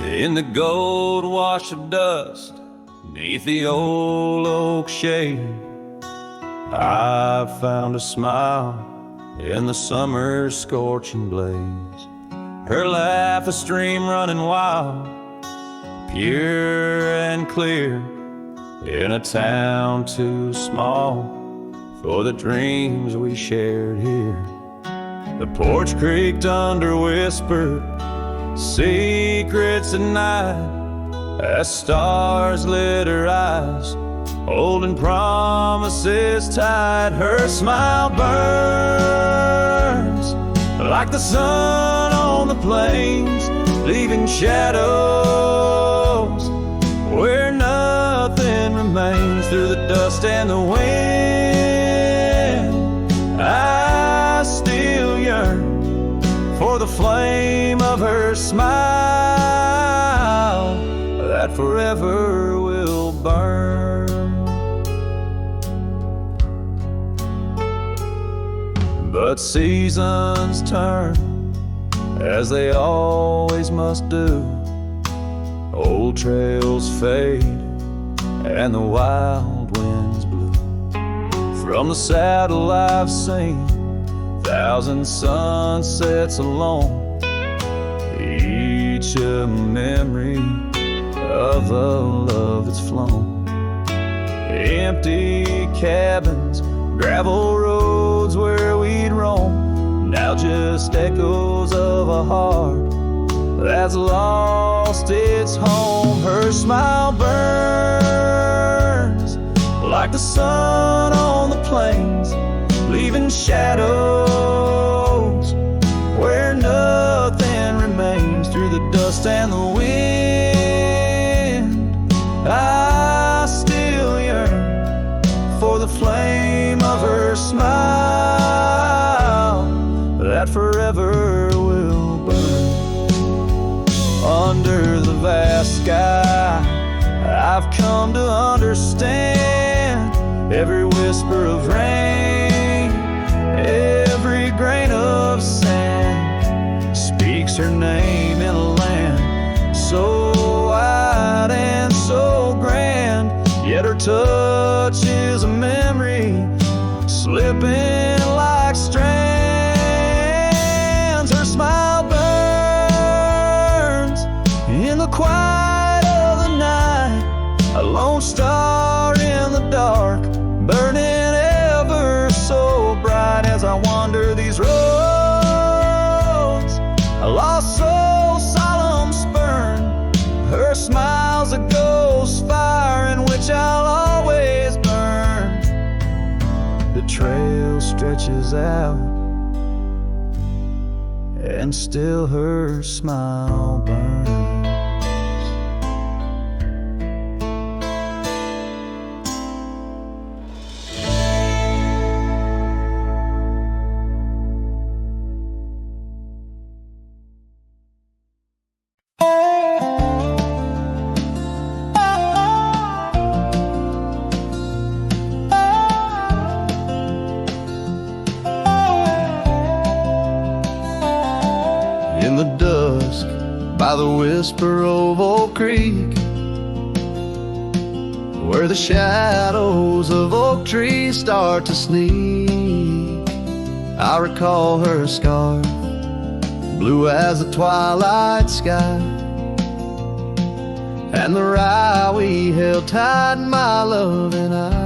In the gold wash of dust, neath the old oak shade, I found a smile in the summer's scorching blaze. Her laugh a stream running wild, pure and clear, in a town too small for the dreams we shared here. The porch creaked under whispered secrets at night, as stars lit her eyes, holding promises tight. Her smile burns like the sun on the plains, leaving shadows where nothing remains. Through the dust and the wind, I still yearn for the flame of her smile that forever will burn. But seasons turn, as they always must do. Old trails fade and the wild winds blow. From the saddle I've seen 1,000 sunsets alone, each a memory of the love that's flown. Empty cabins, gravel roads where we'd roam, now just echoes of a heart that's lost its home. Her smile burns like the sun on the plains, leaving shadows where nothing remains. Through the dust and the wind, I still yearn for the flame of her smile that forever will burn. Under the vast sky, I've come to understand every whisper of rain, every grain of sand speaks her name in a land so wide and so grand. Yet her touch is a memory slipping like strands. Her smile burns in the quiet of the night, a lone star in the dark, burning ever so bright. As I wander these roads, a lost soul solemn spurn, her smile's a ghost fire in which I'll always burn. The trail stretches out, and still her smile burns. By the whisper of Oak Creek, where the shadows of oak trees start to sneak, I recall her scarf, blue as the twilight sky, and the rye we held tight, my love and I.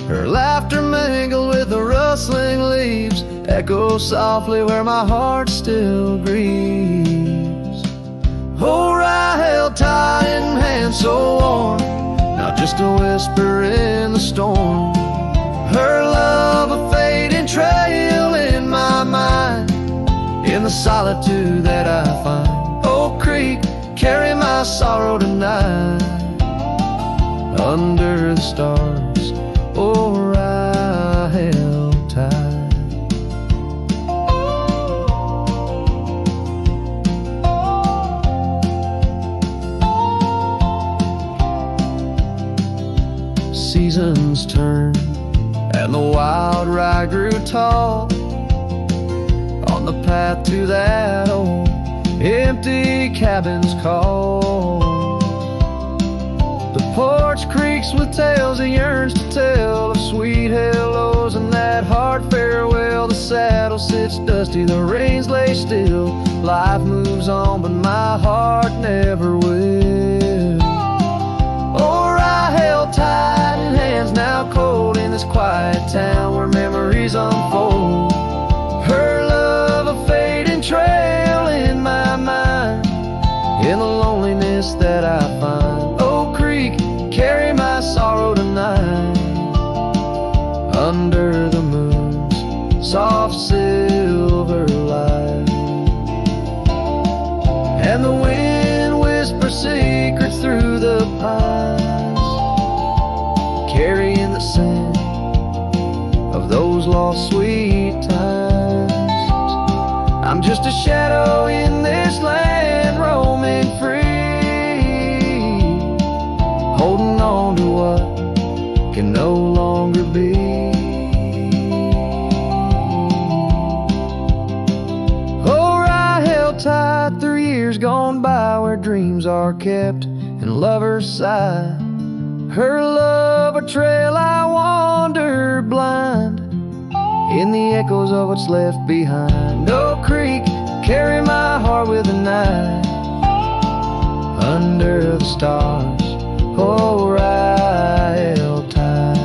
Her laughter mingled with the rustling leaves, echo softly where my heart still grieves. Oh, rye held tight in hands so warm, not just a whisper in the storm. Her love a fading trail in my mind, in the solitude that I find. Oak Creek, carry my sorrow tonight. Under the stars, oh, rye held tight. Seasons turned and the wild rye grew tall on the path to that old empty cabins call. The porch creaks with tales it yearns to tell, of sweet hellos and that hard farewell. The saddle sits dusty, the reins lay still. Life moves on, but my heart never will. Oh, I held tight in hands now cold in this quiet town where memories unfold. Her love a fading trail in my mind, in the loneliness that I find. Oak Creek, carry my sorrow tonight, under the moon's soft silver light. And the wind whispers secrets through the pines, carrying the scent of those lost sweet times. I'm just a shadow in this land, roaming free, holding on to what can no longer be. Oh, I held tight through years gone by, where dreams are kept and lovers sigh. Her love a trail I wandered blind, in the echoes of what's left behind. Oak Creek, carry my heart with the night, under the stars. Oh, I held tight,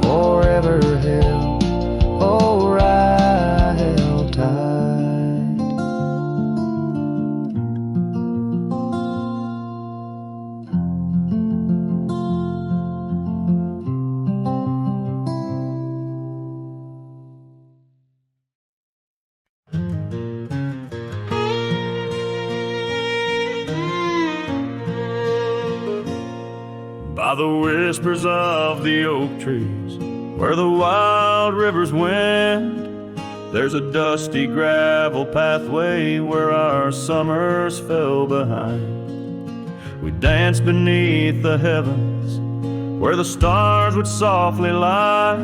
forever held. Oh, I held tight. By the whispers of the oak trees, where the wild rivers wend, there's a dusty gravel pathway where our summers fell behind. We danced beneath the heavens where the stars would softly lie,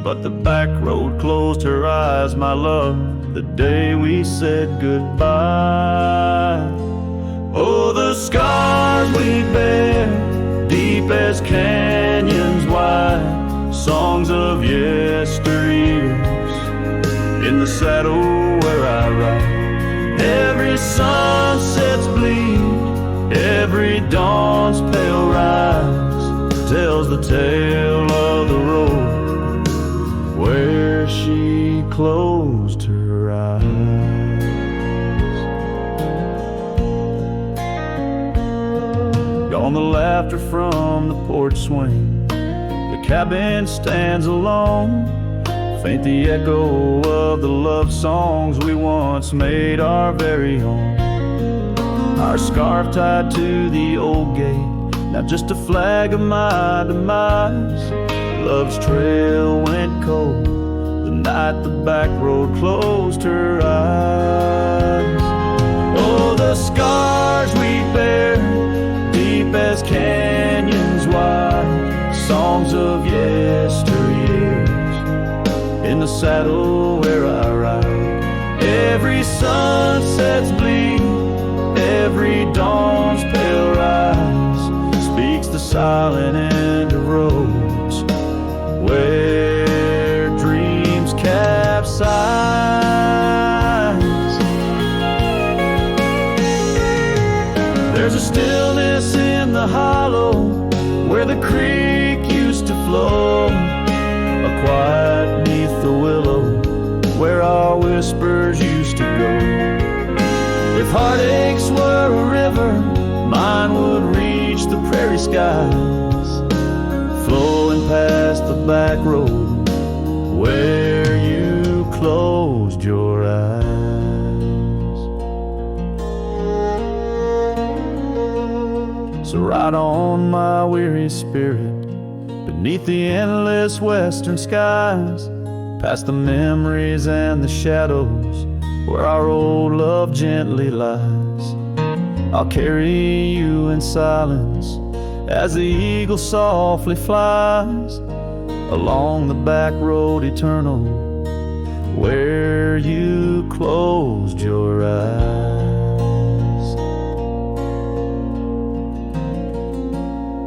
but the back road closed her eyes, my love, the day we said goodbye. Oh, the scars we bear, deep as canyons wide, songs of yesteryears, in the saddle where I ride. Every sunset's bleed, every dawn's pale rise, tells the tale of the road where she closed her eyes. Gone the laughter from the porch swing, the cabin stands alone, faint the echo of the love songs we once made our very own. Our scarf tied to the old gate, now just a flag of my demise. Love's trail went cold the night the back road closed her eyes. Oh, the scars we bear, deep as canyons wide, songs of yesteryears, in the saddle where I ride. Every sunset's bleed, every dawn's pale rise, speaks the silent end of roads where dreams capsize. There's a stillness in the hollow where the creek used to flow, a quiet neath the willow where our whispers used to go. If heartaches were a river, mine would reach the prairie skies, flowing past the back road where you closed your eyes. So ride on, my weary spirit, beneath the endless western skies, past the memories and the shadows where our old love gently lies. I'll carry you in silence as the eagle softly flies along the back road eternal where you closed your eyes.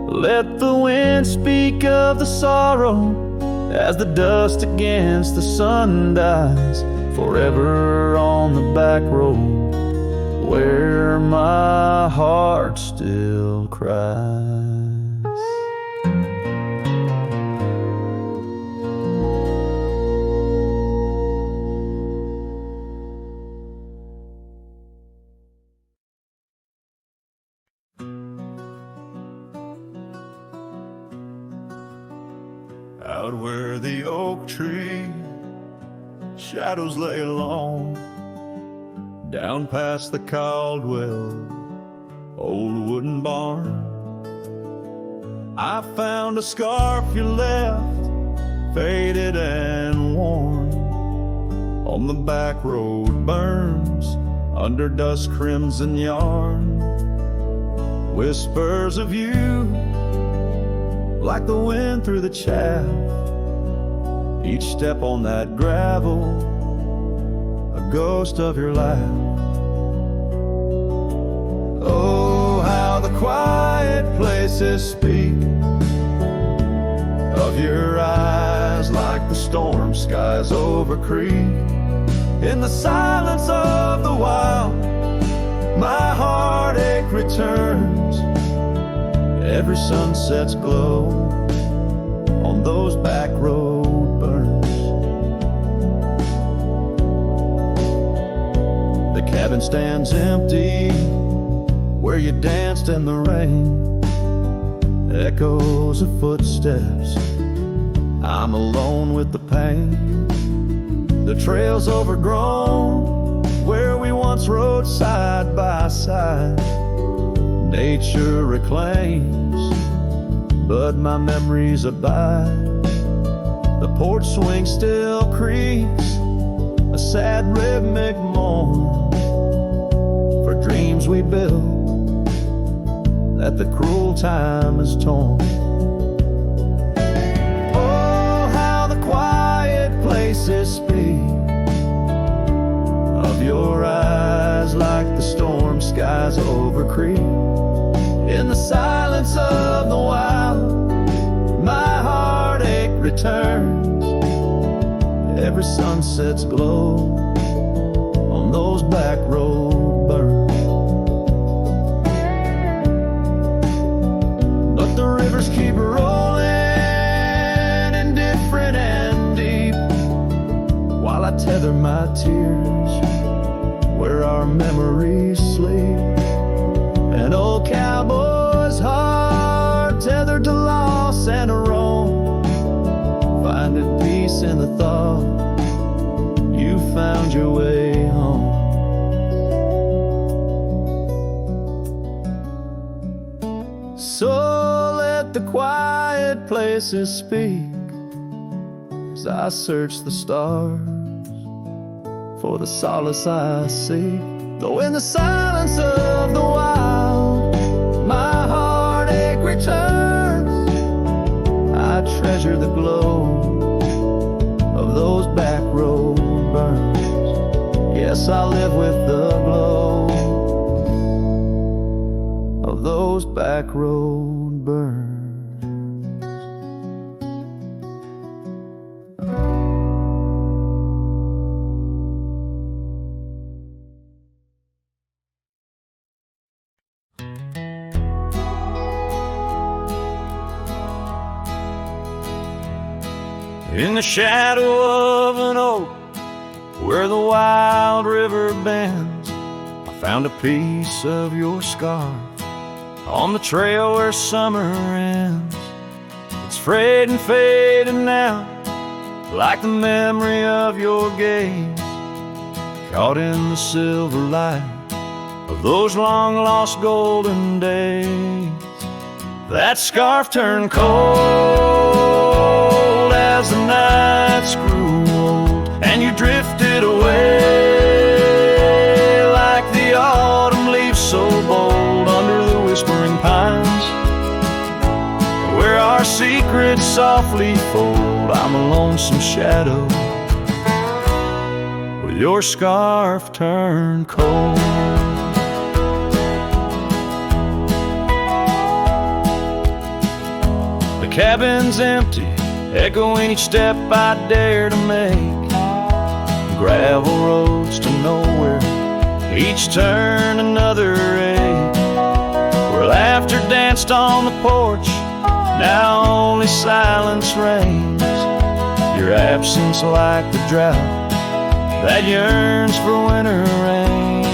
Let the wind speak of the sorrow as the dust against the sun dies, forever on the back road where my heart still cries. Out where the oak tree shadows lay long, down past the Caldwell old wooden barn, I found a scarf you left, faded and worn. On the back road burns under dust crimson yarn, whispers of you like the wind through the chaff. Each step on that gravel, a ghost of your laugh. Oh, how the quiet places speak of your eyes, like the storm skies over creek. In the silence of the wild, my heartache returns. Every sunset's glow on those back road burns. The cabin stands empty where you danced in the rain. Echoes of footsteps, I'm alone with the pain. The trail's overgrown where we once rode side by side. Nature reclaims, but my memories abide. The porch swing still creaks, a sad rhythmic mourn for dreams we built that the cruel time has torn. Oh, how the quiet places speak of your eyes, like the storm skies over creek. In the silence of the wild, my heartache returns. Every sunset's glow on those back road burns. But the rivers keep rolling, indifferent and deep, while I tether my tears where our memories sleep. An old cowboy's heart tethered to loss and a roam, finding peace in the thought you found your way home. So let the quiet places speak as I search the stars for the solace I seek. Though in the silence of the wild, my heartache returns, I treasure the glow of those back road burns. Yes, I live with the glow of those back road burns. In the shadow of an oak where the wild river bends, I found a piece of your scarf on the trail where summer ends. It's frayed and faded now, like the memory of your gaze, caught in the silver light of those long lost golden days. That scarf turned cold as the nights grew old, and you drifted away like the autumn leaves so bold under the whispering pines, where our secrets softly fold. I'm a lonesome shadow with your scarf turned cold. The cabin's empty, echoing each step I dare to make. Gravel roads to nowhere, each turn another ache. Where laughter danced on the porch, now only silence reigns. Your absence like the drought that yearns for winter rains.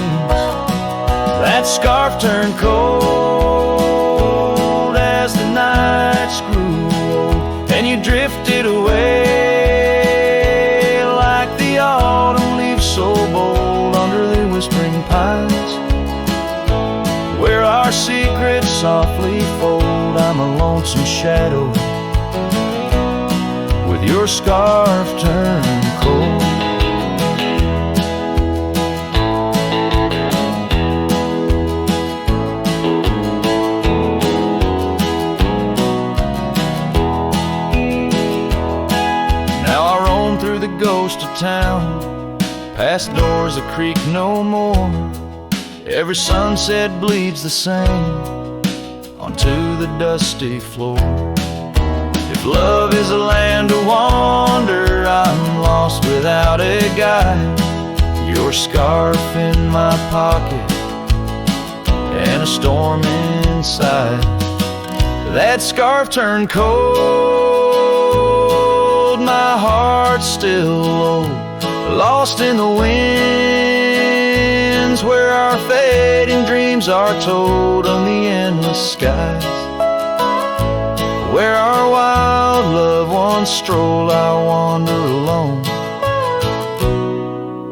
That scarf turned cold as the nights grew old, and you drifted away like the autumn leaves so bold under the whispering pines, where our secrets softly fold. I'm a lonesome shadow with your scarf turned cold. Now I roam through the ghost of town, past doors that creak no more. Every sunset bleeds the same onto the dusty floor. If love is a land to wander, I'm lost without a guide. Your scarf in my pocket and a storm inside. That scarf turned cold, my heart's still low, lost in the winds where our fading dreams are told on the endless skies. Where our wild love once strolled, I wander alone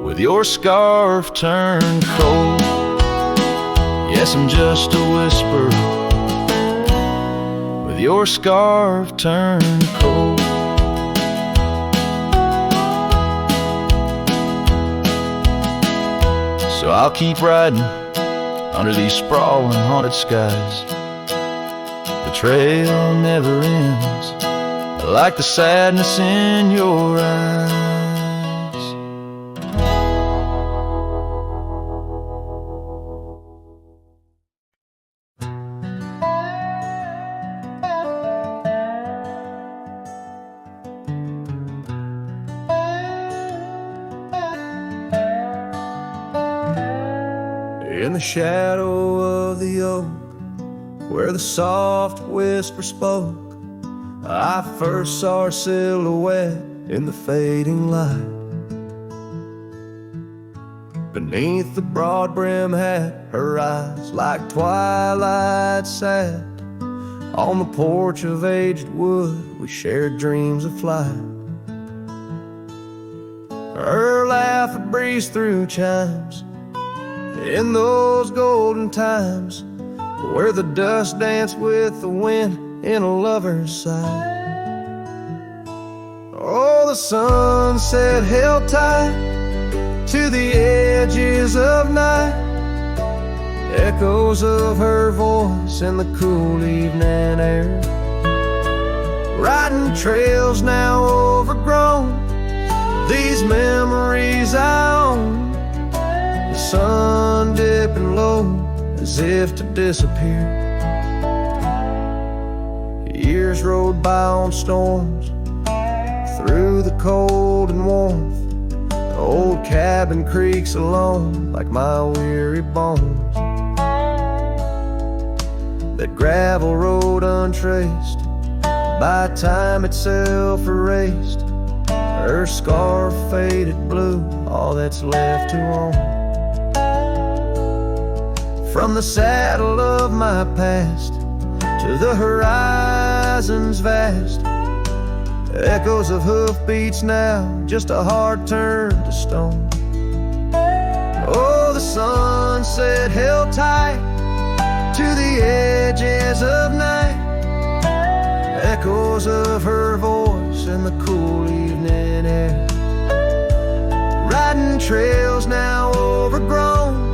with your scarf turned cold. Yes, I'm just a whisper with your scarf turned cold. So I'll keep riding under these sprawling haunted skies. The trail never ends, like the sadness in your eyes. In the shadow of the oak, where the soft whisper spoke, I first saw her silhouette in the fading light. Beneath the broad brim hat, her eyes like twilight sat. On the porch of aged wood, we shared dreams of flight. Her laugh would breeze through chimes in those golden times, where the dust danced with the wind in a lover's sigh. Oh, the sunset held tight to the edges of night, echoes of her voice in the cool evening air. Riding trails now overgrown, these memories I own. The sun dipping low as if to disappear. Years rode by on storms, through the cold and warmth. The old cabin creaks alone like my weary bones. That gravel road untraced, by time itself erased. Her scarf faded blue, all that's left to own. From the saddle of my past to the horizons vast, echoes of hoofbeats now, just a heart turned to stone. Oh, the sunset held tight to the edges of night, echoes of her voice in the cool evening air. Riding trails now overgrown,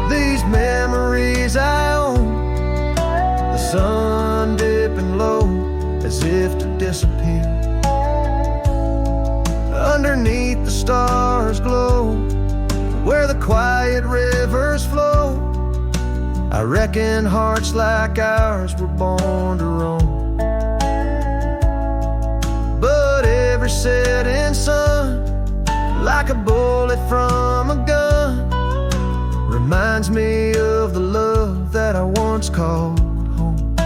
these memories I own. The sun dipping low as if to disappear. Underneath beneath the stars glow, where the quiet rivers flow. I reckon hearts like ours were born to roam. But every setting sun, like a bullet from a gun, reminds me of the love that I once called home.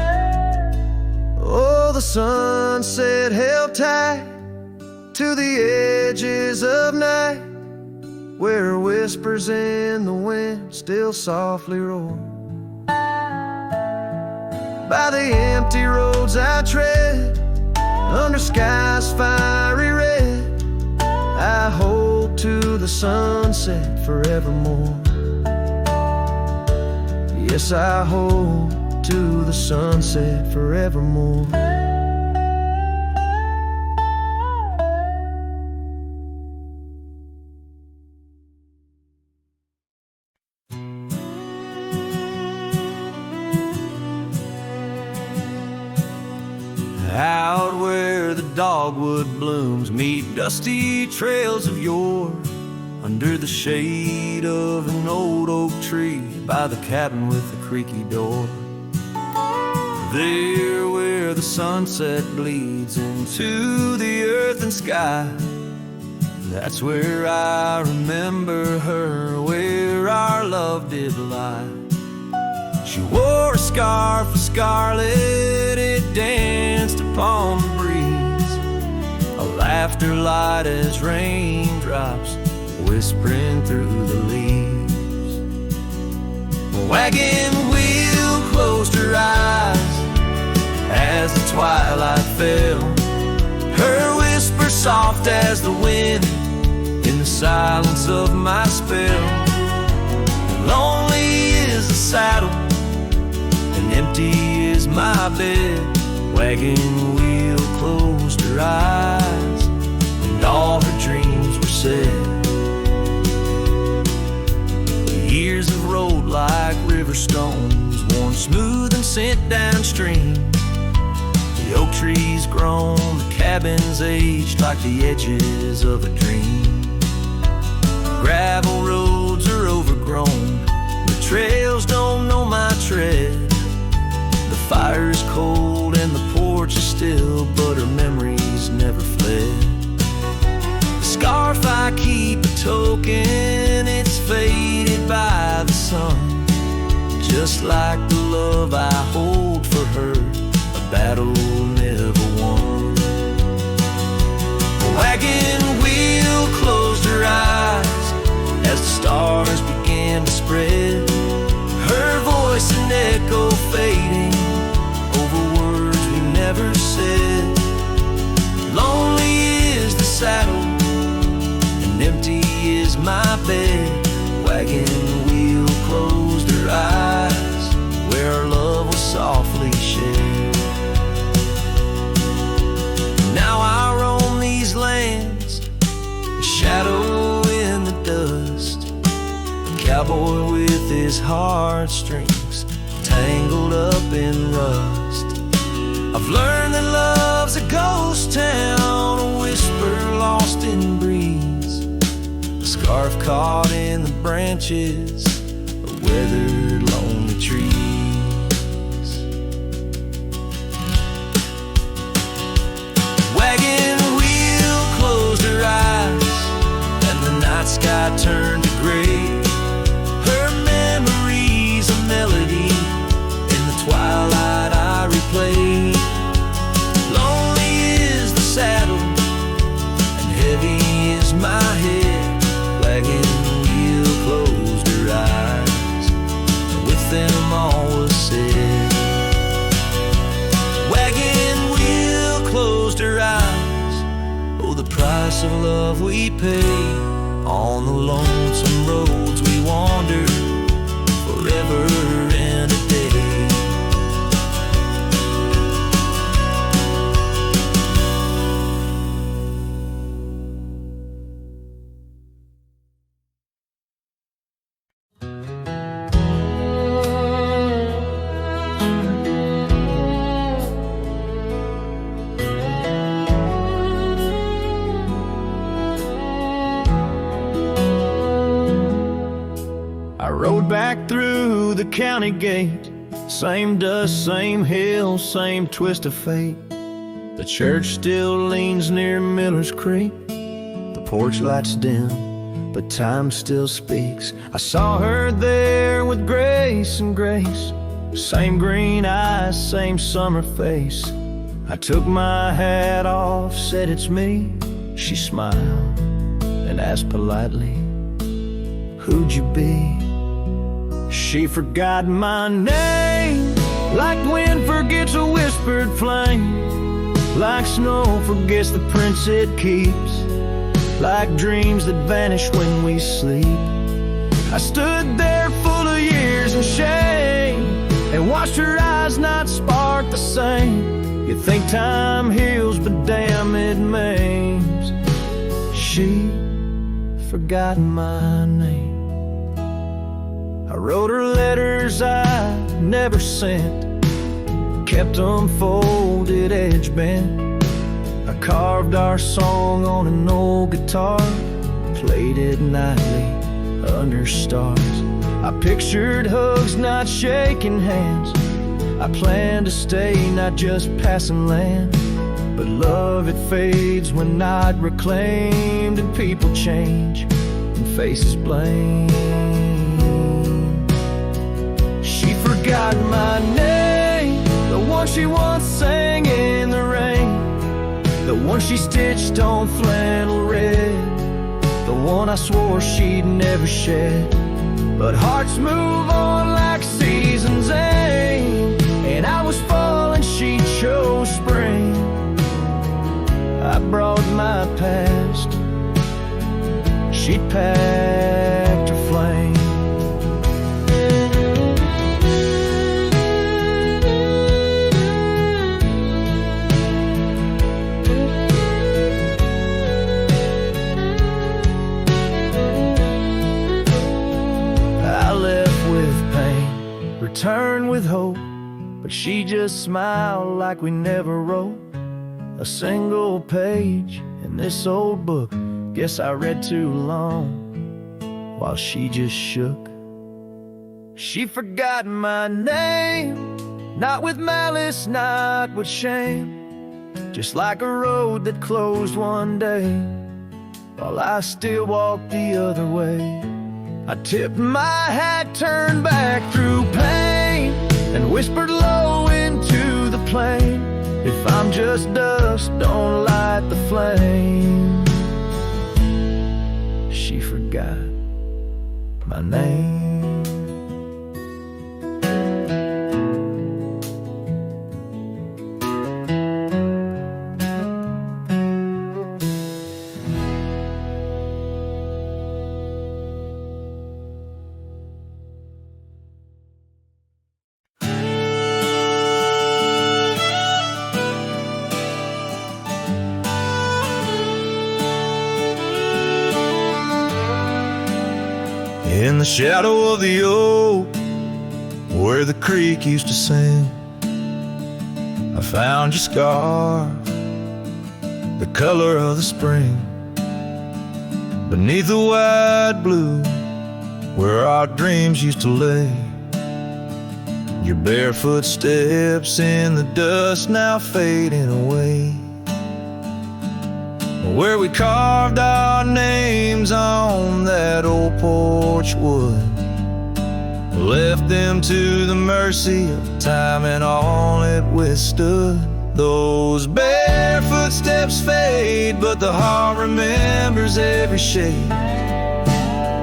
Oh, the sunset held tight to the edges of night, where whispers in the wind still softly roar. By the empty roads I tread, under skies fiery red, I hold to the sunset forevermore. Yes, I hold to the sunset forevermore. Out where the dogwood blooms meet dusty trails of yore, under the shade of an old oak tree by the cabin with the creaky door. There where the sunset bleeds into the earth and sky, that's where I remember her, where our love did lie. She wore a scarf of scarlet, it danced upon the breeze, a laughter light as raindrops whispering through the leaves. A wagon wheel closed her eyes as the twilight fell, her whisper soft as the wind in the silence of my spell. Lonely is the saddle and empty is my bed. Wagon wheel closed her eyes and all her dreams were said. Years of road like river stones, worn smooth and sent downstream. The oak trees grown, the cabins aged like the edges of a dream. Gravel roads are overgrown, the trails don't know my tread. The fire's cold and the porch is still, but her memories never fled. The scarf I keep a token, it's faded by the sun, just like the love I hold for her, a battle never won. The wagon wheel closed her eyes as the stars began to spread, her voice an echo fading over words we never said. Lonely is the saddle and empty is my bed. Wagon wheel closed her eyes where our love was softly shared. Now I roam these lands, a shadow in the dust, a cowboy with his heartstrings tangled up in rust. I've learned that love's a ghost town, a whisper lost in breeze, a scarf caught in the branches of weathered lonely trees. Wagon wheel closed her eyes and the night sky turned to gray, her memories a melody in the twilight I replay. Lonely is the saddle and heavy is my head. Wagon wheel closed her eyes and with them all was said. Wagon wheel closed her eyes, oh the price of love we pay. On the lonesome roads we wander forever and a day. back through the county gate. Same dust, same hill, same twist of fate. The church still leans near Miller's Creek. The porch lights dim, but time still speaks. I saw her there with grace and grace. Same green eyes, same summer face. I took my hat off, said it's me. She smiled and asked politely, who'd you be? She forgot my name, like wind forgets a whispered flame, like snow forgets the prints it keeps, like dreams that vanish when we sleep. I stood there full of years and shame, and watched her eyes not spark the same. You think time heals, but damn it maims. She forgot my name. I wrote her letters I never sent, kept them folded, edge bent. I carved our song on an old guitar, played it nightly under stars. I pictured hugs, not shaking hands. I planned to stay, not just passing land. But love, it fades when not reclaimed, and people change and faces blame. She forgot my name, the one she once sang in the rain, the one she stitched on flannel red, the one I swore she'd never shed. But hearts move on like seasons aim, and I was fall and she chose spring. I brought my past, she'd packed her flame. Return with hope, but she just smiled like we never wrote a single page in this old book. Guess I read too long while she just shook. She forgot my name, not with malice, not with shame, just like a road that closed one day while I still walked the other way. I tipped my hat, turned back through pain, and whispered low into the plain, if I'm just dust, don't light the flame. She forgot my name. In the shadow of the oak, where the creek used to sing, I found your scar, the color of the spring. Beneath the wide blue, where our dreams used to lay, your barefoot steps in the dust now fading away. Where we carved our names on that old porch wood, left them to the mercy of time and all it withstood. Those barefoot steps fade, but the heart remembers every shade.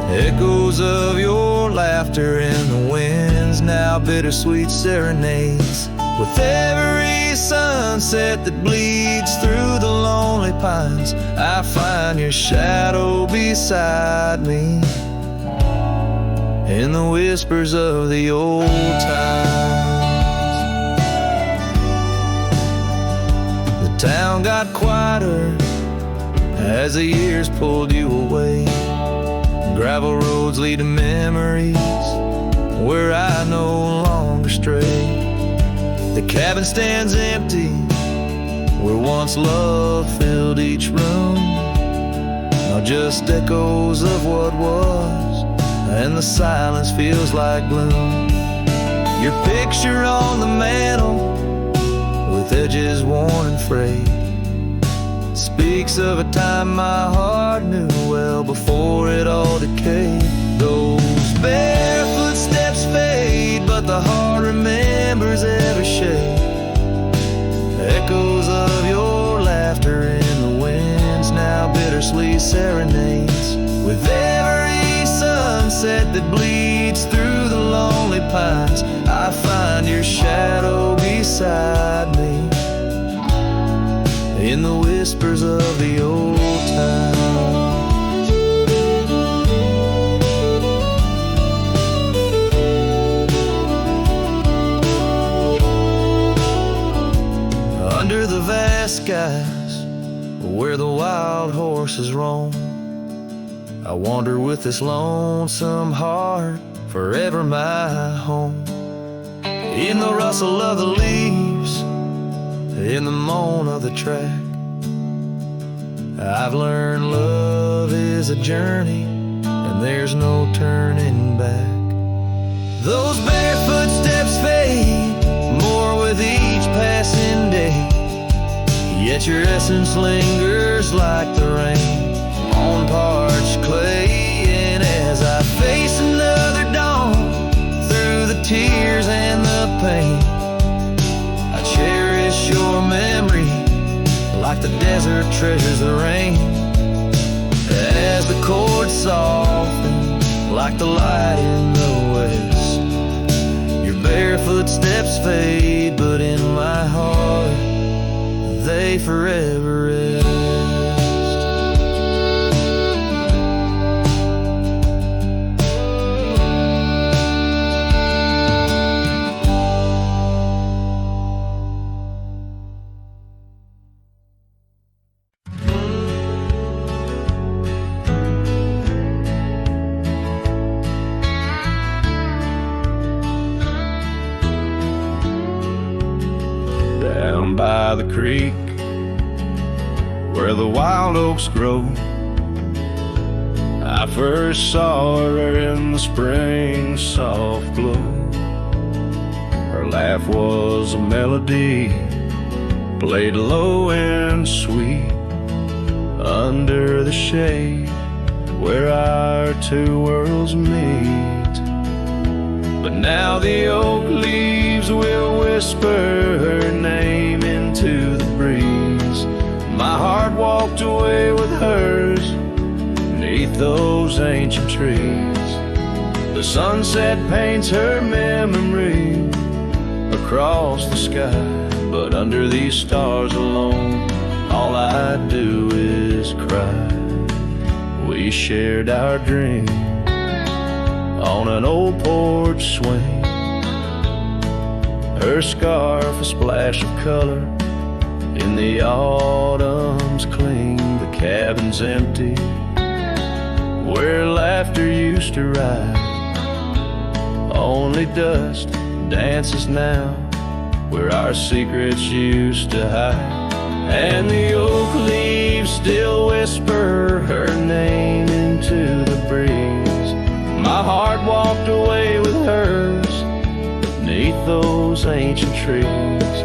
Echoes of your laughter in the winds, now bittersweet serenades. With every sunset that bleeds through the lonely pines, I find your shadow beside me in the whispers of the old times. The town got quieter as the years pulled you away. Gravel roads lead to memories where I no longer stray. The cabin stands empty where once love filled each room. Now just echoes of what was and the silence feels like gloom. Your picture on the mantle, with edges worn and frayed, speaks of a time my heart knew well before it all decayed. Those bare footsteps fade, but the heart remembers every shade. Echoes of your laughter in the winds, now bittersweet serenades. With every sunset that bleeds through the lonely pines, I find your shadow beside me in the whispers of the old time. Under the vast skies where the wild horses roam, I wander with this lonesome heart, forever my home. In the rustle of the leaves, in the moan of the track, I've learned love is a journey and there's no turning back. Those bare footsteps fade more with each passing day, yet your essence lingers like the rain on parched clay. And as I face another dawn through the tears and the pain, I cherish your memory like the desert treasures the rain. As the chords soften like the light in the west, your bare footsteps fade, but in my heart they forever rest. Down by the creek where the wild oaks grow, I first saw her in the spring soft glow. Her laugh was a melody, played low and sweet, under the shade where our two worlds meet. But now the oak leaves will whisper her name into the breeze. My heart walked away with hers neath those ancient trees. The sunset paints her memory across the sky, but under these stars alone, all I do is cry. We shared our dream on an old porch swing, her scarf a splash of color in the autumn's cling. The cabin's empty where laughter used to ride, only dust dances now where our secrets used to hide. And the oak leaves still whisper her name into the breeze. My heart walked away with hers neath those ancient trees.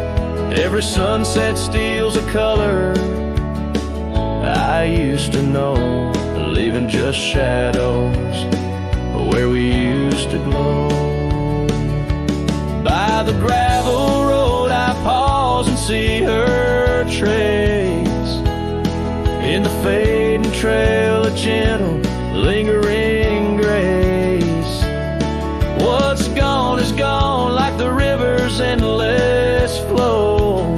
Every sunset steals a color I used to know, leaving just shadows where we used to glow. By the gravel road I pause and see her trace, in the fading trail a gentle lingering grace. What's gone is gone like the river's endless flow.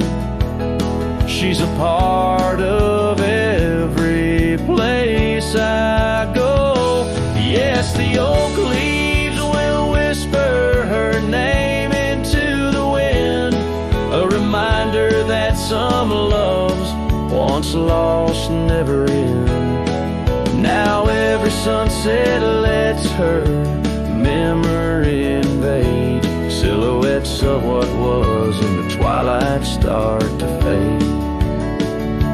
She's a part of every place I go. Yes, the oak leaves will whisper her name into the wind, a reminder that some loves once lost never end. Now every sunset lets her memory invade, silhouettes of what was in the twilight start to fade.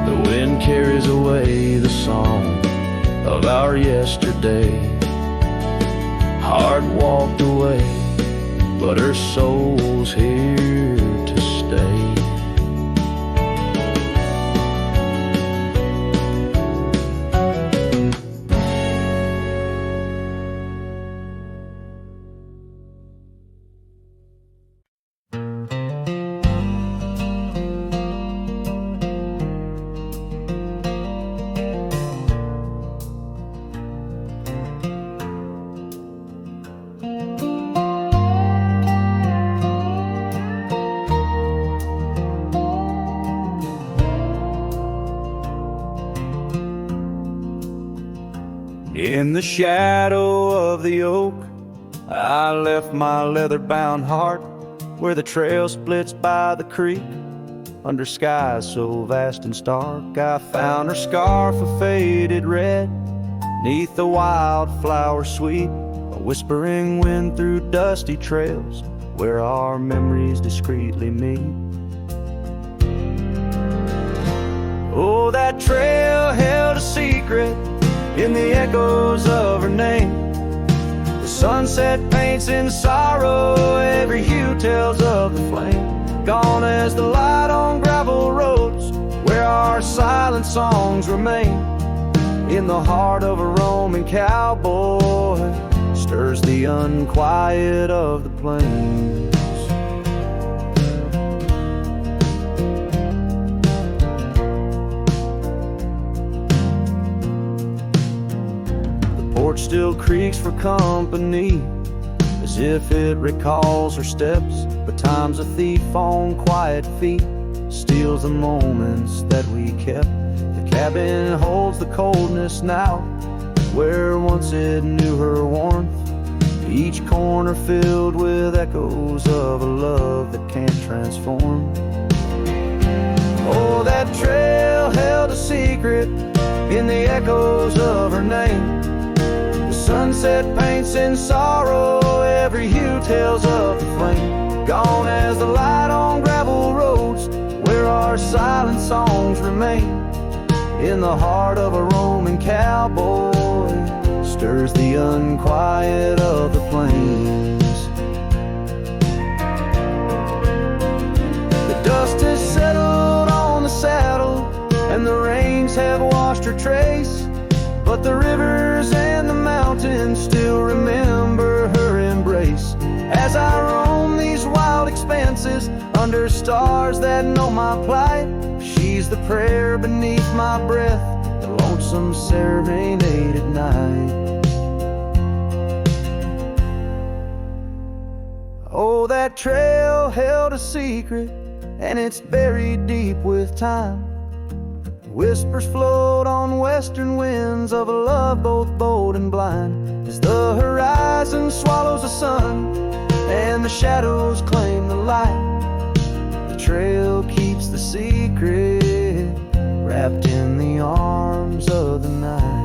The wind carries away the song of our yesterday, heart walked away, but her soul's here to stay. In the shadow of the oak, I left my leather-bound heart where the trail splits by the creek. Under skies so vast and stark, I found her scarf of faded red. 'Neath the wildflower sweet, a whispering wind through dusty trails where our memories discreetly meet. Oh, that trail held a secret in the echoes of her name. The sunset paints in sorrow, every hue tells of the flame. Gone as the light on gravel roads, where our silent songs remain. In the heart of a Roman cowboy, stirs the unquiet of the plains. Still creaks for company, as if it recalls her steps. But time's a thief on quiet feet, steals the moments that we kept. The cabin holds the coldness now, where once it knew her warmth. Each corner filled with echoes of a love that can't transform. Oh, that trail held a secret in the echoes of her name. Sunset paints in sorrow, every hue tells of the flame. Gone as the light on gravel roads, where our silent songs remain. In the heart of a Roman cowboy, stirs the unquiet of the plains. The dust has settled on the saddle, and the rains have washed her trace. But the rivers and the mountains still remember her embrace. As I roam these wild expanses, under stars that know my plight, she's the prayer beneath my breath, the lonesome serenade at night. Oh, that trail held a secret, and it's buried deep with time. Whispers float on western winds of a love both bold and blind. As the horizon swallows the sun and the shadows claim the light, the trail keeps the secret wrapped in the arms of the night.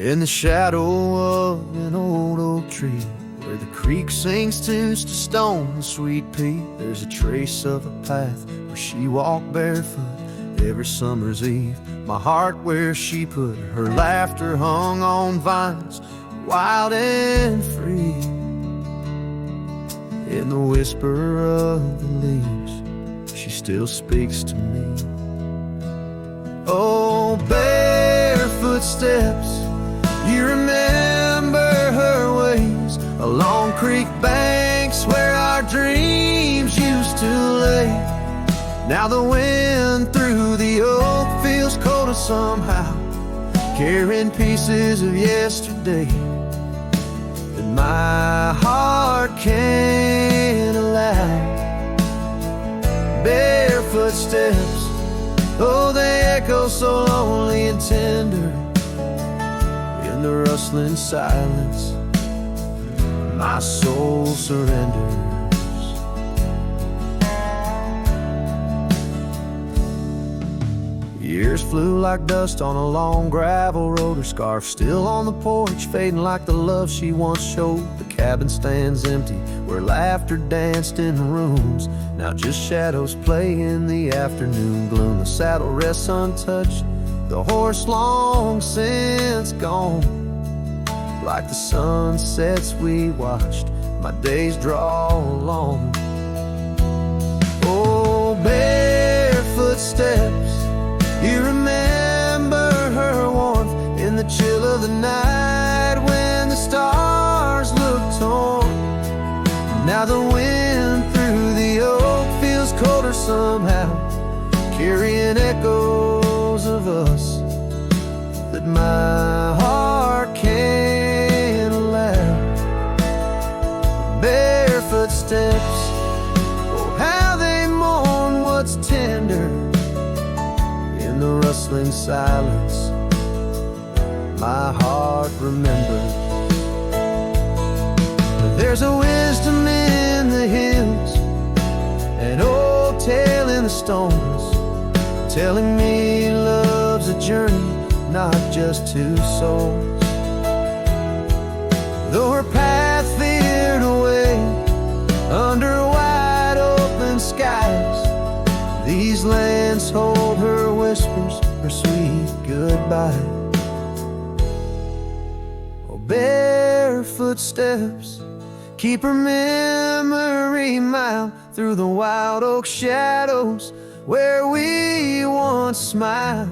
In the shadow of an old oak tree, where the creek sinks to stone and sweet pea, there's a trace of a path where she walked barefoot every summer's eve. My heart where she put her laughter hung on vines, wild and free. In the whisper of the leaves, she still speaks to me. Oh, barefoot steps, you remember her ways along creek banks where our dreams used to lay. Now the wind through the oak feels colder somehow, carrying pieces of yesterday that my heart can't allow. Barefoot steps, oh, they echo so lonely and tender, In the rustling silence, my soul surrenders. Years flew like dust on a long gravel road. Her scarf still on the porch, fading like the love she once showed. The cabin stands empty, where laughter danced in the rooms. Now just shadows play in the afternoon gloom. The saddle rests untouched, the horse long since gone. Like the sunsets we watched, my days draw long. Oh, barefoot steps, you remember her warmth in the chill of the night when the stars looked torn. Now the wind through the oak feels colder somehow, carrying echoes of us that my heart can't allow. Barefoot steps, oh how they mourn what's tender. In the rustling silence, my heart remembers. There's a wisdom in the hills, an old tale in the stones, telling me love's a journey, not just two souls. Though her path veered away under wide open skies, these lands hold her whispers, her sweet goodbye. Oh, barefoot steps, keep her memory mild through the wild oak shadows where we once smiled.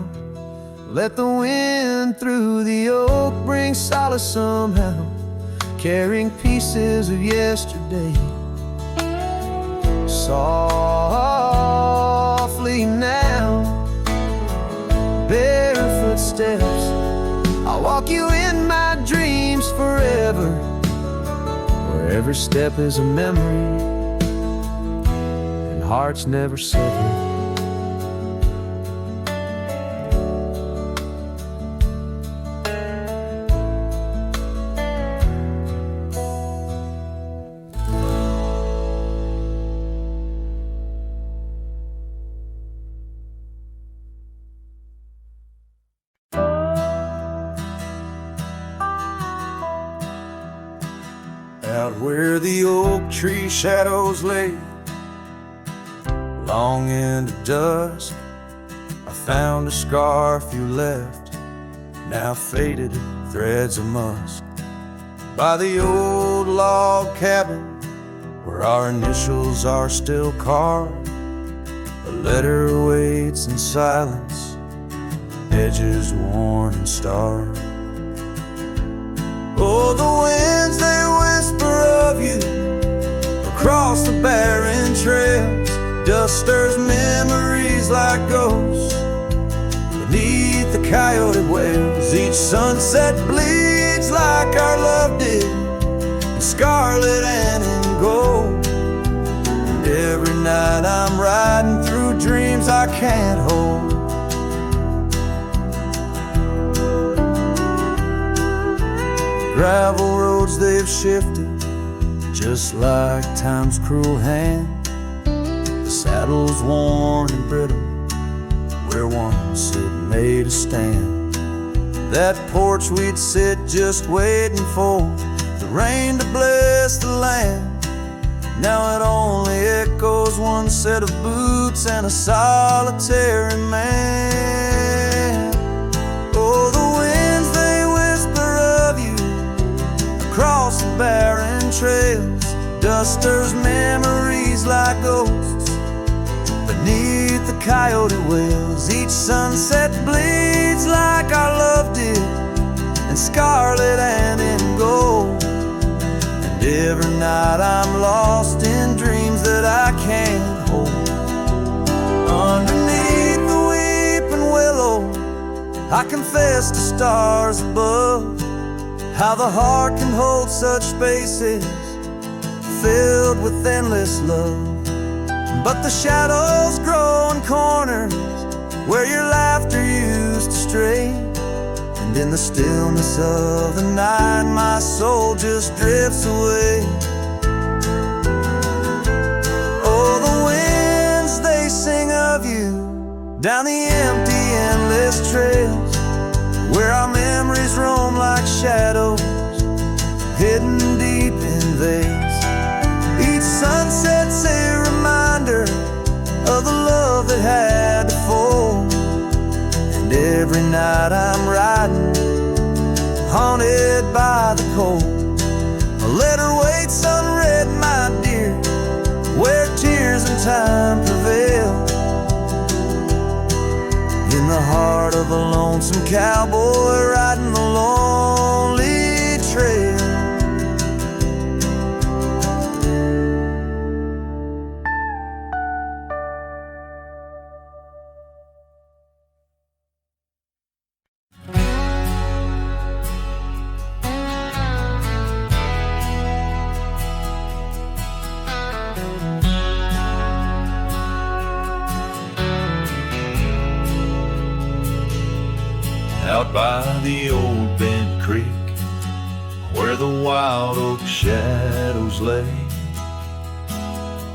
Let the wind through the oak bring solace somehow, carrying pieces of yesterday. Softly now, barefoot steps, I'll walk you in my dreams forever, where every step is a memory and hearts never sever. Out where the oak tree shadows lay, long into dusk, I found a scarf you left, now faded threads of musk. By the old log cabin, where our initials are still carved, a letter waits in silence, edges worn and starred. Oh, the winds, they whisper of you across the barren trails. Dust stirs memories like ghosts beneath the coyote wails. Each sunset bleeds like our love did, in scarlet and in gold. And every night I'm riding through dreams I can't hold. Gravel roads, they've shifted just like time's cruel hand. The saddle's worn and brittle, where once it made a stand. That porch we'd sit just waiting for the rain to bless the land. Now it only echoes one set of boots and a solitary man. Oh, the winds, they whisper of you across the barren trails. Dust stirs memories like ghosts beneath the coyote wails. Each sunset bleeds like our love did, in scarlet and in gold. And every night I'm lost in dreams that I can't hold. Underneath the weeping willow, I confess to stars above, how the heart can hold such spaces filled with endless love. But the shadows grow in corners where your laughter used to stray, and And in the stillness of the night, my soul just drifts away. Oh, the winds, they sing of you down the empty, endless trails, where our memories roam like shadows, hidden deep in veils. Each sunset's a reminder of the love that had to fall. And every night I'm riding, haunted by the cold. A letter waits unread, my dear, where tears and time prevail. In the heart of a lonesome cowboy riding the lonely trail. Out by the old bent creek, where the wild oak shadows lay,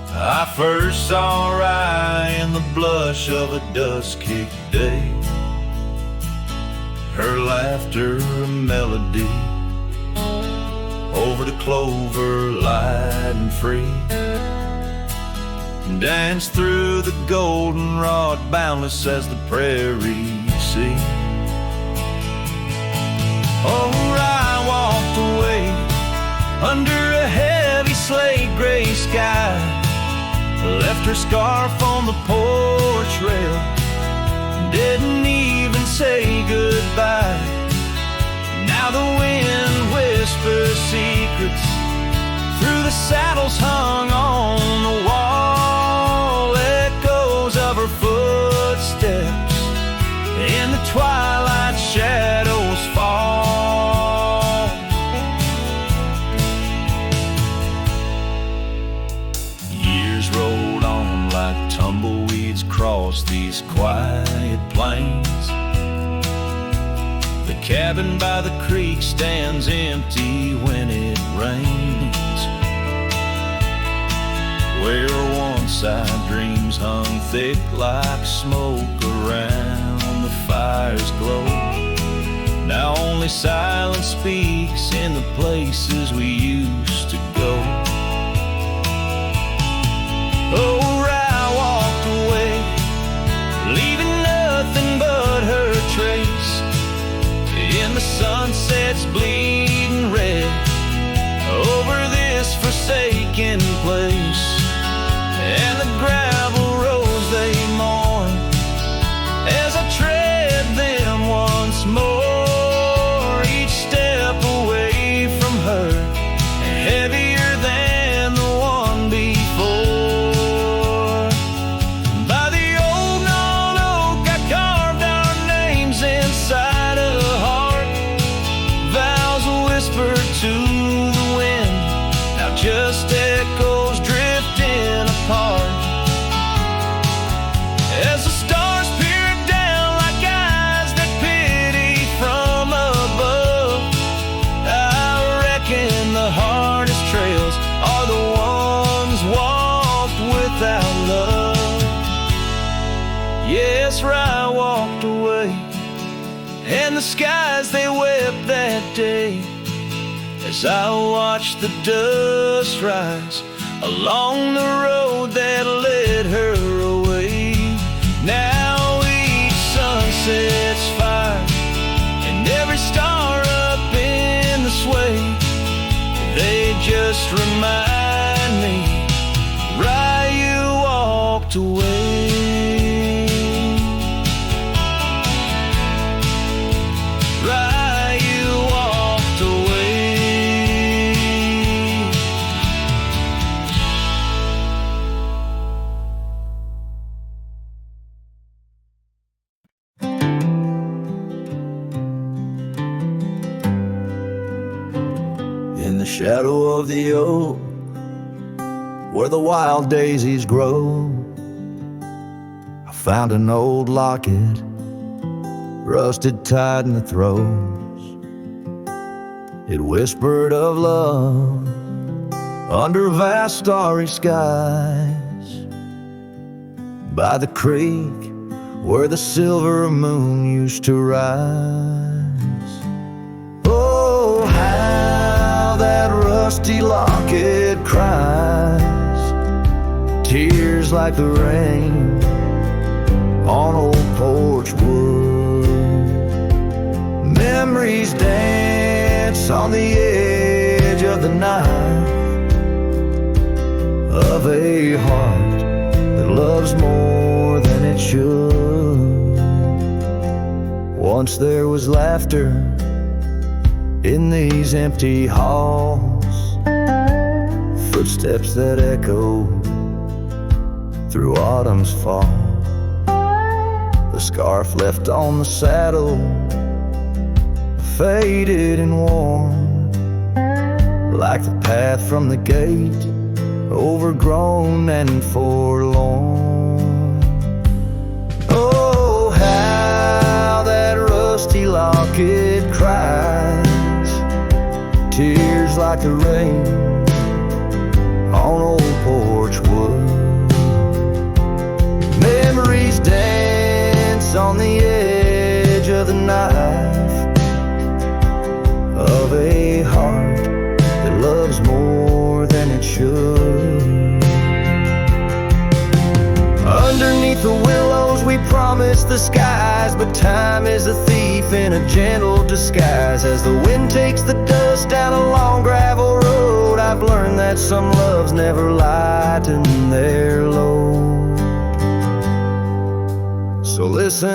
I first saw Rye in the blush of a dust-kicked day. Her laughter a melody over the clover, light and free, danced through the goldenrod, boundless as the prairie sea. Oh, I walked away under a heavy slate gray sky, left her scarf on the porch rail, didn't even say goodbye. Now the wind whispers secrets through the saddles hung on the wall, echoes of her footsteps in the twilight shadows fall. Years rolled on like tumbleweeds across these quiet plains. The cabin by the creek stands empty when it rains, where once our dreams hung thick like smoke around the fire's glow. Now only silence speaks in the places we used to go. Oh, I walked away, leaving nothing but her trace in the sunset's bleeding red over this forsaken place. And the gravel roads they mourn as I tread them once more, each step away from her heavier than the one before. By the old gnarled oak I carved our names inside a heart, vows whispered to the wind, now just echoes drifting apart. As the stars peer down like eyes that pity from above, I reckon the hardest trails are the ones walked without love. Yes, I walked away, and the skies they wept that day as I watched the dust rise along the road that led her away. Now each sunset's fire and every star up in the sway, they just remind me, Rye, you walked away. Rye, you walked away. In the shadow of the oak, where the wild daisies grow, I found an old locket rusted tight in the throes. It whispered of love under vast starry skies, by the creek where the silver moon used to rise. Oh, how that rusty locket cries, tears like the rain on old porch wood. Memories dance on the edge of the night of a heart that loves more than it should. Once there was laughter in these empty halls, footsteps that echo through autumn's fall. The scarf left on the saddle, faded and worn, like the path from the gate, overgrown and forlorn. Oh, how that rusty locket cries, tears like the rain on old porch wood. Memories dance on the edge of the knife of a heart that loves more than it should. Underneath the willows we promised the skies, but time is a thief in a gentle disguise. As the wind takes the dust down a long gravel road, I've learned that some loves never lighten their load. So listen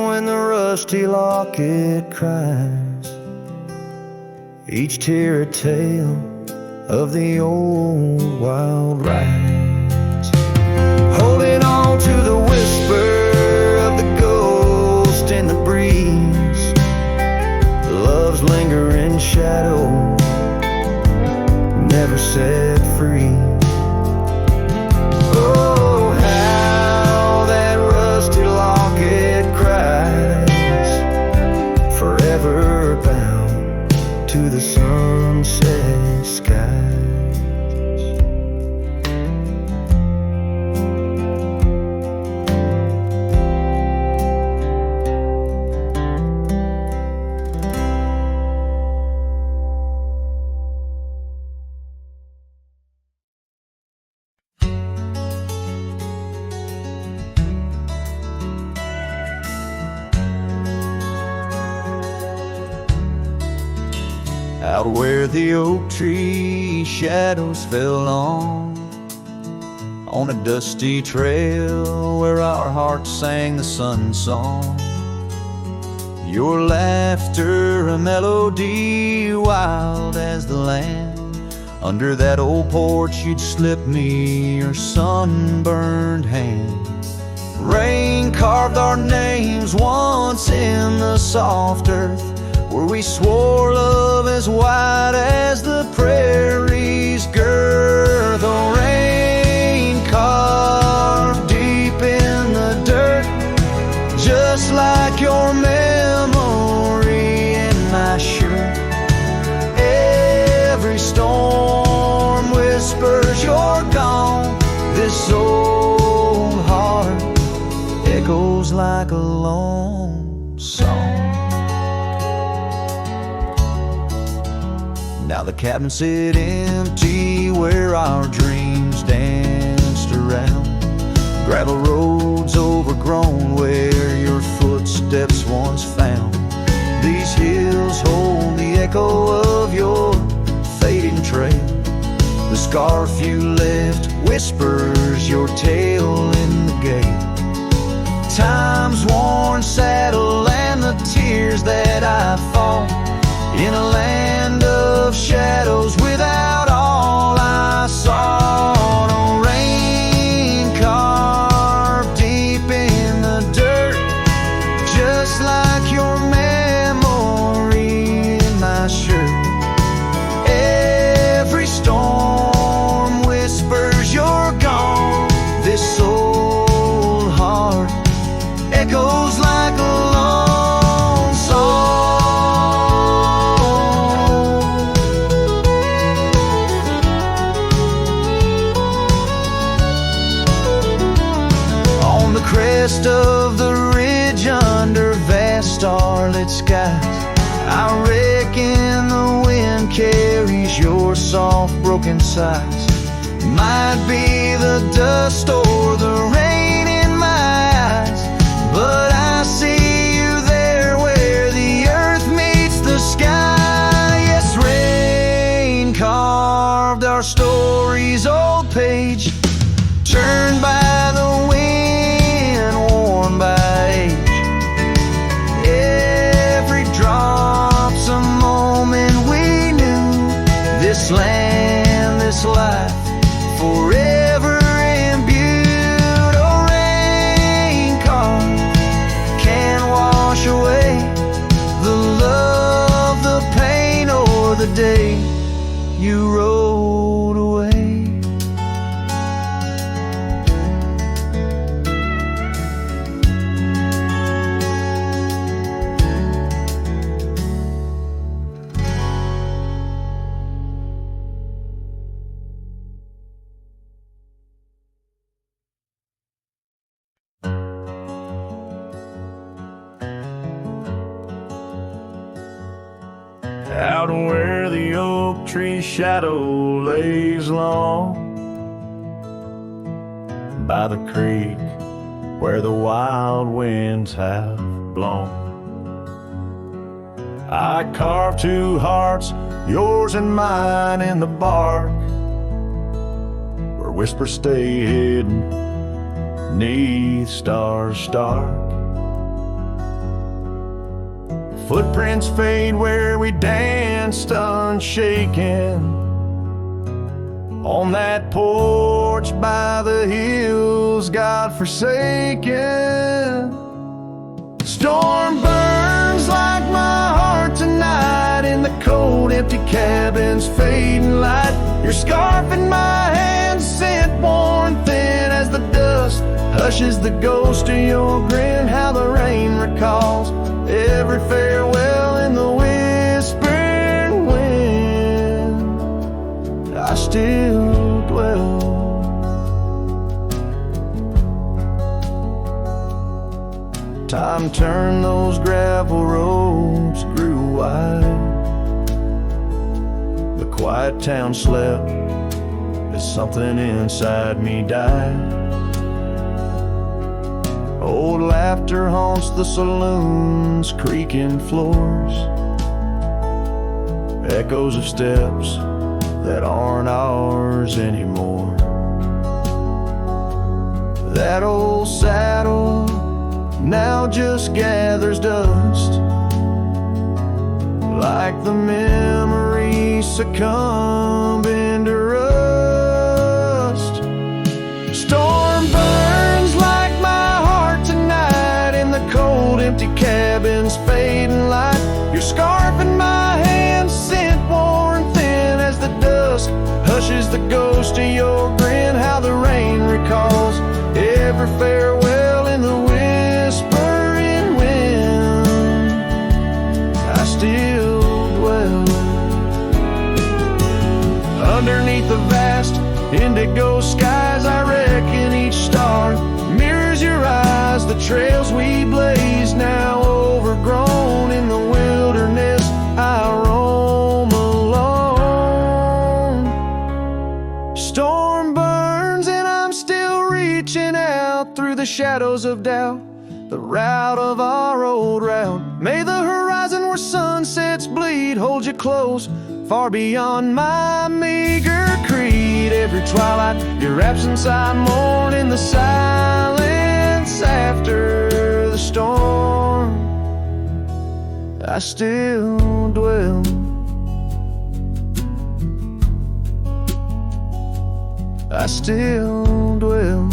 when the rusty locket cries, each tear a tale of the old wild rides. Holding on to the whisper of the ghost in the breeze, love's lingering shadow never set free. Oh, how that rusty locket cries, forever bound to the sunset skies. Out where the oak tree shadows fell on a dusty trail where our hearts sang the sun song. Your laughter a melody wild as the land. Under that old porch you'd slip me your sunburned hand. Rain carved our names once in the soft earth, where we swore love as wide as the prairie's girth. Oh, rain carved deep in the dirt, just like your memory in my shirt. Every storm whispers you're gone. This old heart echoes like a lone song. Now the cabin sit empty where our dreams danced around. Gravel roads overgrown where your footsteps once found. These hills hold the echo of your fading trail. The scarf you left whispers your tale in the gate. Time's worn saddle and the tears that I fought in a land of shadows without all I saw. No rain carved deep in the dirt, just like your memory in my shirt. Every storm whispers you're gone. This old heart echoes like a long moonlit skies. I reckon the wind carries your soft broken sighs. Might be the dust or the rain in my eyes, but I see you there where the earth meets the sky. Yes, rain carved our story's old page, turned by the wind, worn by age. Every drop's a moment we knew. This land, this life, forever imbued. Oh, rain card can't wash away the love, the pain, or the day you rode away. Out where the oak tree shadow lays long, by the creek where the wild winds have blown, I carved two hearts, yours and mine, in the bark, where whispers stay hidden 'neath stars stark. Footprints fade where we danced unshaken, on that porch by the hills God-forsaken. Storm burns like my heart tonight in the cold empty cabin's fading light. Your scarf in my hand, scent worn thin as the dust hushes the ghost of your grin. How the rain recalls every farewell in the whispering wind. I still dwell. Time turned, those gravel roads grew wide. The quiet town slept as something inside me died. Old laughter haunts the saloon's creaking floors, echoes of steps that aren't ours anymore. That old saddle now just gathers dust, like the memories succumbing to rust. Storm burns like my heart tonight in the cold empty cabin's fading light. Your scarf in my hand, scent worn thin as the dusk hushes the ghost of your grin. How the rain recalls every farewell in the whispering wind. I still dwell underneath the vast indigo skies. I reckon each star mirrors your eyes. The trails we blaze now overgrown in the wilderness I roam alone. Storm burns and I'm still reaching out through the shadows of doubt, the route of our old route. May the horizon where sunsets bleed hold you close, far beyond my meager creed. Every twilight, your absence I mourn in the silence after the storm. I still dwell. I still dwell.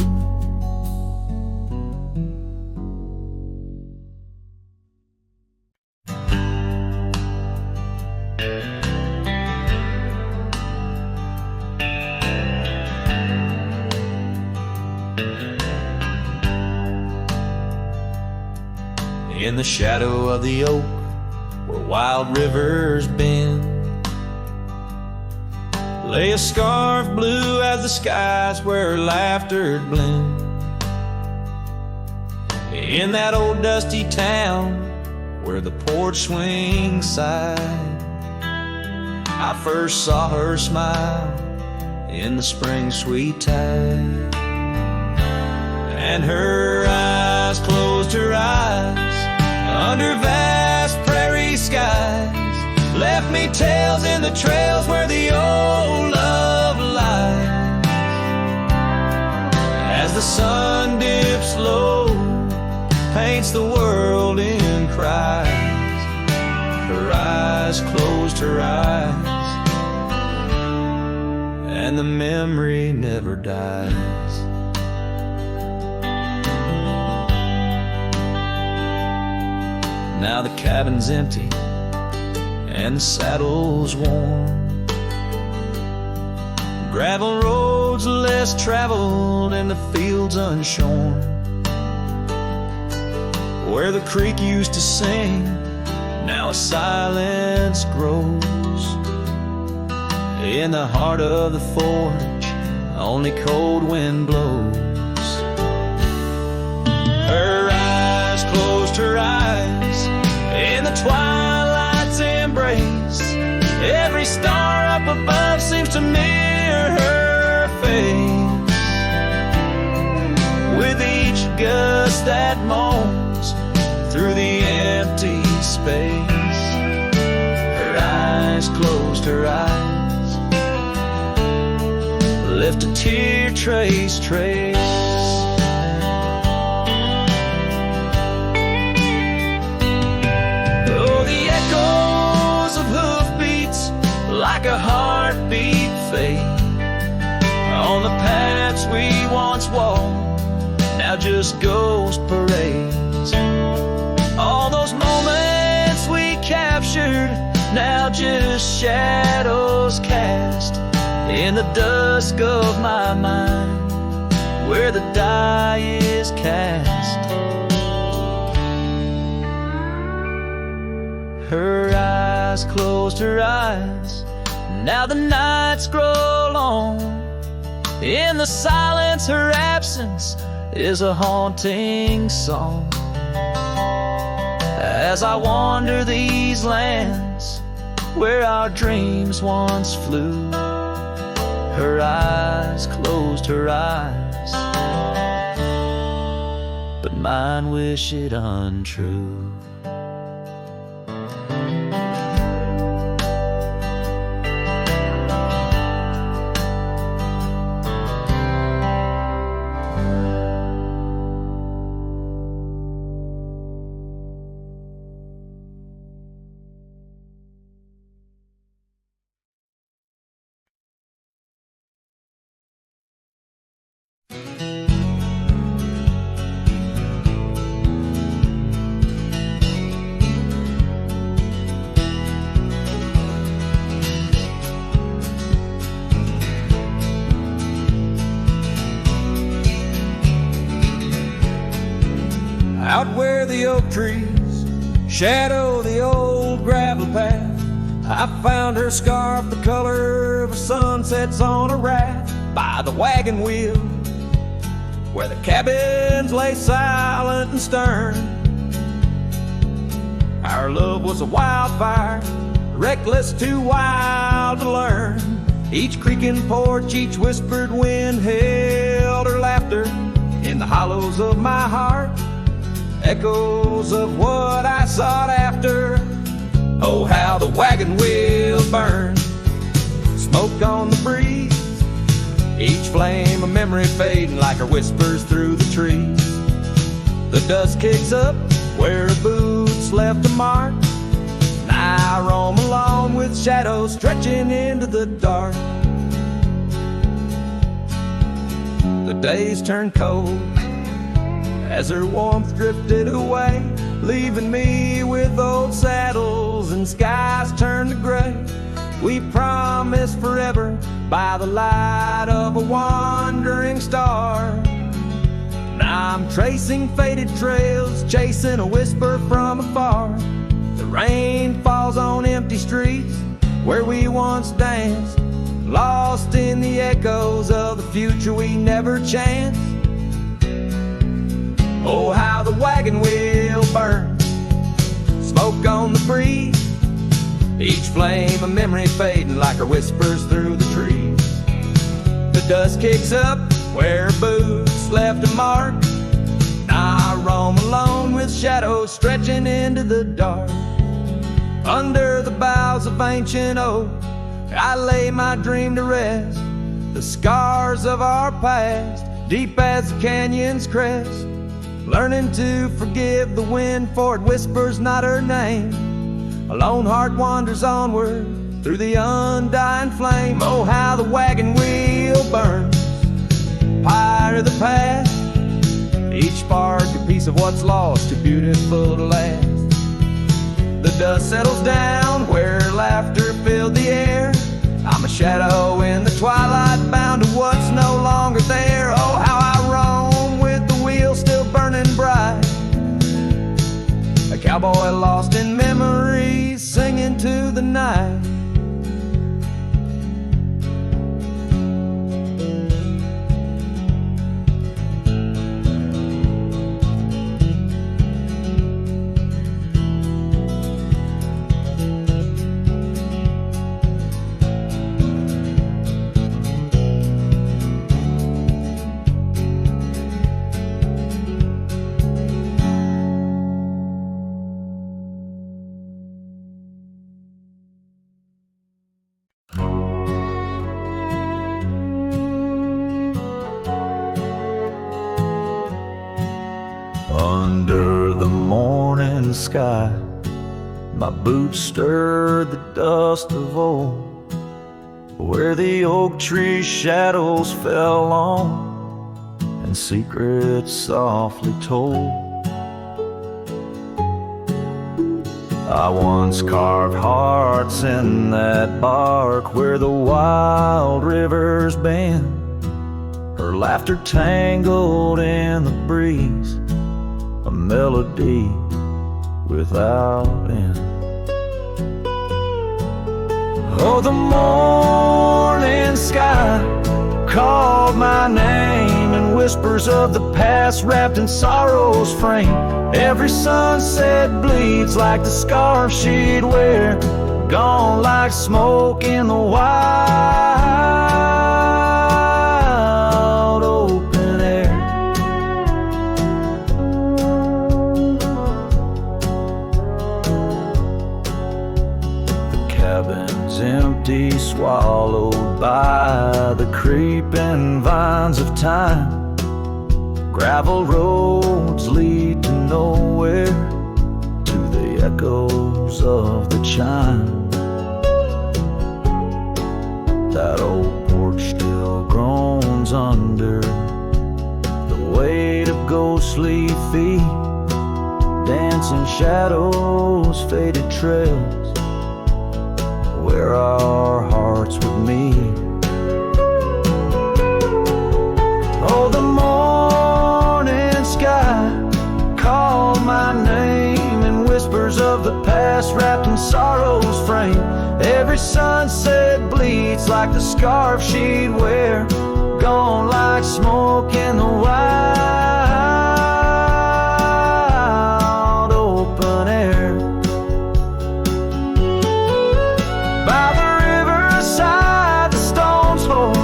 In the shadow of the oak where wild rivers bend, lay a scarf blue as the skies where laughter blend. In that old dusty town where the porch swing side. I first saw her smile in the spring sweet tide, and her eyes closed her eyes under vast prairie skies, left me tales in the trails where the old love lies. As the sun dips low, paints the world in cries, her eyes closed her eyes, and the memory never dies. Now the cabin's empty and the saddle's worn, gravel roads less traveled and the fields unshorn. Where the creek used to sing, now a silence grows. In the heart of the forge, only cold wind blows. Her eyes closed her eyes in the twilight's embrace. Every star up above seems to mirror her face. With each gust that moans through the empty space, her eyes closed her eyes, left a tear trace. Oh, the echoes of hoofbeats like a heartbeat fade on the paths we once walked, now just ghost parades. All those moments we captured, now just shadows cast in the dusk of my mind, where the die is cast. Her eyes closed her eyes, now the nights grow long. In the silence, her absence is a haunting song. As I wander these lands where our dreams once flew, her eyes closed her eyes, but mine wish it untrue. Out where the oak trees shadow the old gravel path, I found her scarf the color of sunsets on a raft by the wagon wheel, where the cabins lay silent and stern. Our love was a wildfire, reckless, too wild to learn. Each creaking porch, each whispered wind held her laughter in the hollows of my heart, echoes of what I sought after. Oh, how the wagon wheel burned, smoke on the breeze, each flame a memory fading like her whispers through the trees. The dust kicks up where her boots left a mark, and I roam along with shadows stretching into the dark. The days turned cold as her warmth drifted away, leaving me with old saddles and skies turned to gray. We promised forever by the light of a wandering star. Now I'm tracing faded trails, chasing a whisper from afar. The rain falls on empty streets where we once danced, lost in the echoes of the future we never chanced. Oh, how the wagon wheel burned, smoke on the breeze, each flame a memory fading like her whispers through the trees. The dust kicks up where boots left a mark. Now I roam alone with shadows stretching into the dark. Under the boughs of ancient oak, I lay my dream to rest. The scars of our past, deep as the canyon's crest. Learning to forgive the wind, for it whispers not her name. A lone heart wanders onward through the undying flame. Oh, how the wagon wheel burns, pyre of the past. Each spark a piece of what's lost, too beautiful to last. The dust settles down where laughter filled the air. I'm a shadow in the twilight, bound to what's no longer there. Oh, how I roam with the wheel still burning bright. A cowboy lost in memories, singing to the night. Under the morning sky, my boots stirred the dust of old, where the oak tree shadows fell on and secrets softly told. I once carved hearts in that bark where the wild rivers bend, her laughter tangled in the breeze, a melody without end. Oh, the morning sky called my name in whispers of the past wrapped in sorrow's frame. Every sunset bleeds like the scarf she'd wear, gone like smoke in the wild open air. The cabin's empty, swallowed by the creeping vines of time. Gravel roads lead to nowhere, to the echoes of the chime. That old porch still groans under the weight of ghostly feet, dancing shadows, faded trails, where our hearts would meet. Oh, the morning sky called my name in whispers of the past wrapped in sorrow's frame. Every sunset bleeds like the scarf she'd wear, gone like smoke in the wild open air. By the riverside the stones hold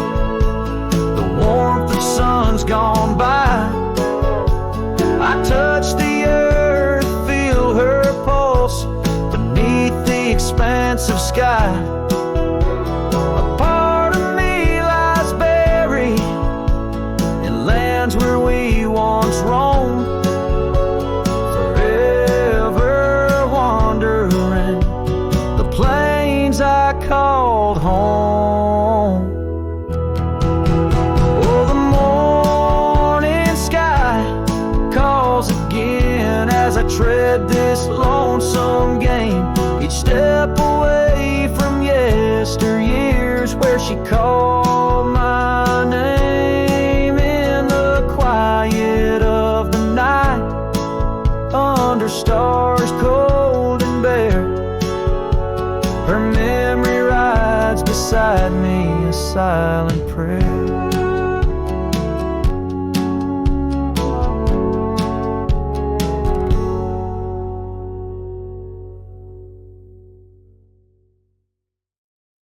the warmth of sun's gone by. I touch the earth, feel her pulse beneath the expanse of sky. A part of me lies buried in lands where we once roamed, forever wandering the plains I called home. Oh, the morning sky calls again as I tread this lonesome game, each step away from yesteryears where she called my name in the quiet of the night, under stars cold and bare. Her memory rides beside me, a silent prayer.